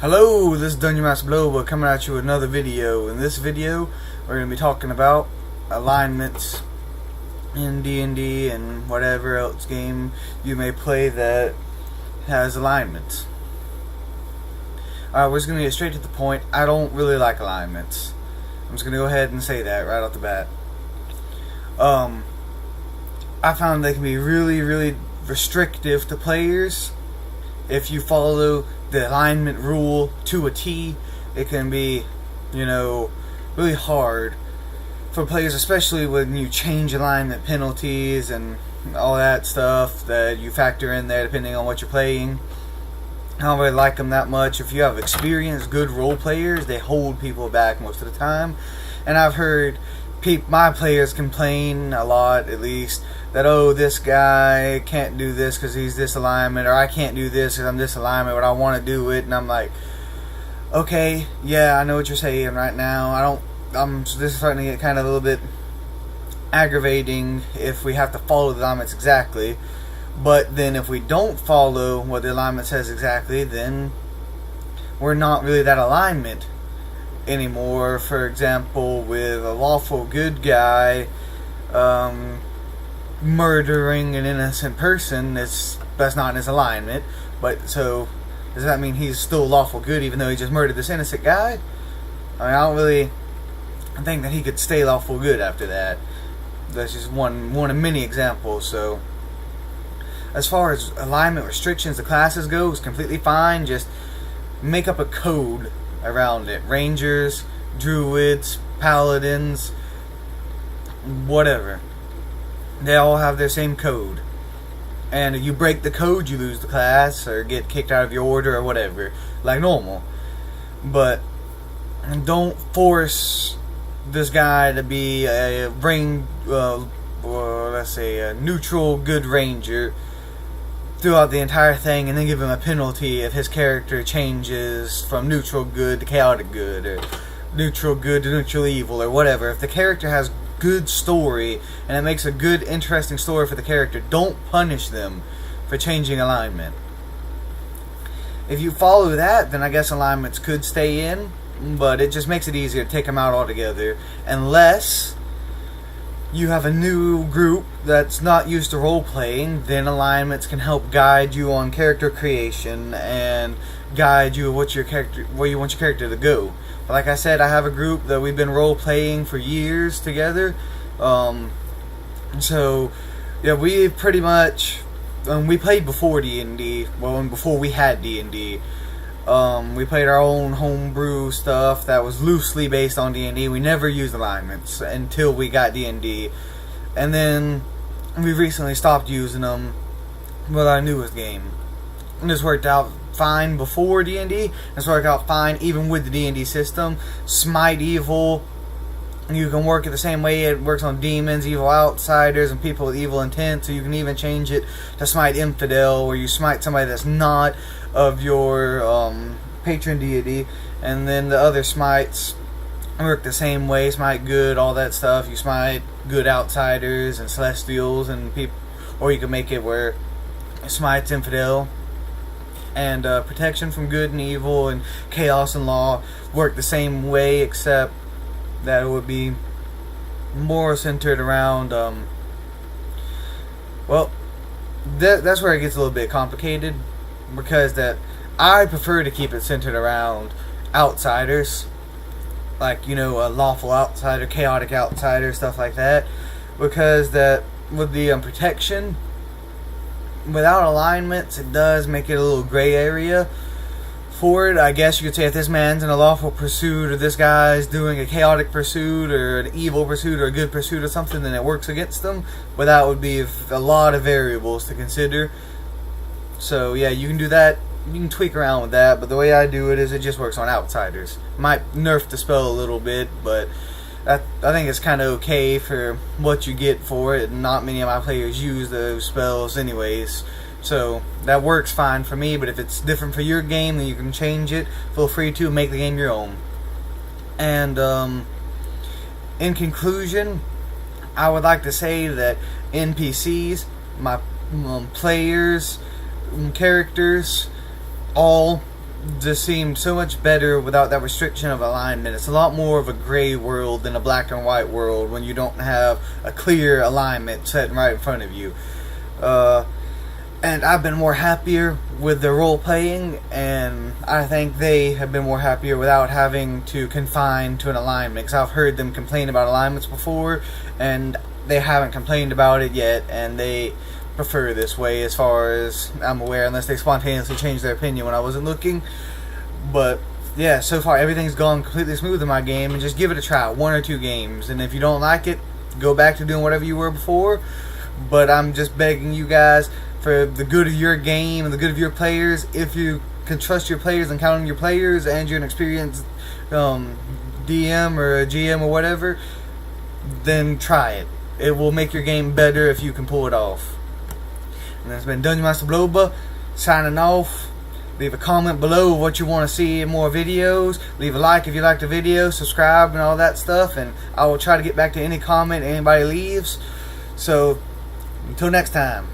Hello, this is Dungeon Master Bloba coming at you with another video. In this video, we're going to be talking about alignments in D&D and whatever else game you may play that has alignments. Alright, we're just going to get straight to the point. I don't really like alignments. I'm just going to go ahead and say that right off the bat. I found they can be really restrictive to players. If you follow the alignment rule to a T, it can be, really hard for players, especially when you change alignment penalties and all that stuff that you factor in there depending on what you're playing. I don't really like them that much. If you have experienced, good role players, they hold people back most of the time. And I've heard my players complain a lot, at least, that, oh, this guy can't do this because he's this alignment, or I can't do this because I'm this alignment, but I want to do it. And I'm like, okay, yeah, I know what you're saying right now. This is starting to get kind of a little bit aggravating if we have to follow the alignments exactly. But then if we don't follow what the alignment says exactly, then we're not really that alignment anymore. For example, with a lawful good guy murdering an innocent person, that's not in his alignment. But so does that mean he's still lawful good even though he just murdered this innocent guy? I don't really think that he could stay lawful good after that. That's just one of many examples. So as far as alignment restrictions, the classes go, it's completely fine. Just make up a code around it. Rangers, druids, paladins, whatever. They all have their same code. And if you break the code, you lose the class or get kicked out of your order or whatever, like normal. But don't force this guy to be a neutral good ranger throughout the entire thing, and then give him a penalty if his character changes from neutral good to chaotic good, or neutral good to neutral evil, or whatever. If the character has good story and it makes a good, interesting story for the character, don't punish them for changing alignment. If you follow that, then I guess alignments could stay in, but it just makes it easier to take them out altogether, unless you have a new group that's not used to role-playing. Then alignments can help guide you on character creation and guide you where you want your character to go. But like I said, I have a group that we've been role-playing for years together. So yeah, we pretty much we played before D&D. Well, before we had D&D. We played our own homebrew stuff that was loosely based on D&D. We never used alignments until we got D&D. And then we recently stopped using them with our newest game. And this worked out fine before D&D. This worked out fine even with the D&D system. Smite evil, you can work it the same way it works on demons, evil outsiders, and people with evil intent. So you can even change it to smite infidel, where you smite somebody that's not of your patron deity. And then the other smites work the same way. Smite good, all that stuff. You smite good outsiders and celestials and people, or you can make it where it smites infidel. And protection from good and evil and chaos and law work the same way, except that it would be more centered around that's where it gets a little bit complicated, because that I prefer to keep it centered around outsiders, like, a lawful outsider, chaotic outsider, stuff like that, because that with the protection, without alignments, it does make it a little gray area for it. I guess you could say if this man's in a lawful pursuit, or this guy's doing a chaotic pursuit, or an evil pursuit, or a good pursuit, or something, then it works against them. But that would be a lot of variables to consider. So yeah, you can do that. You can tweak around with that, but the way I do it is it just works on outsiders. Might nerf the spell a little bit, but I think it's kind of okay for what you get for it. Not many of my players use those spells anyways, so that works fine for me. But if it's different for your game, then you can change it. Feel free to make the game your own. And in conclusion, I would like to say that NPCs, my players, characters, all just seemed so much better without that restriction of alignment. It's a lot more of a gray world than a black and white world when you don't have a clear alignment set right in front of you. And I've been more happier with the role playing, and I think they have been more happier without having to confine to an alignment. Because I've heard them complain about alignments before, and they haven't complained about it yet, and they prefer this way as far as I'm aware, unless they spontaneously changed their opinion when I wasn't looking. But yeah, so far everything's gone completely smooth in my game, and just give it a try, 1 or 2 games, and if you don't like it, go back to doing whatever you were before. But I'm just begging you guys, for the good of your game and the good of your players, if you can trust your players and count on your players, and you're an experienced DM or a GM or whatever, then try it. It will make your game better if you can pull it off. And that's been Dungeon Master Bloba, signing off. Leave a comment below what you want to see in more videos. Leave a like if you like the video, subscribe and all that stuff, and I will try to get back to any comment anybody leaves. So, until next time.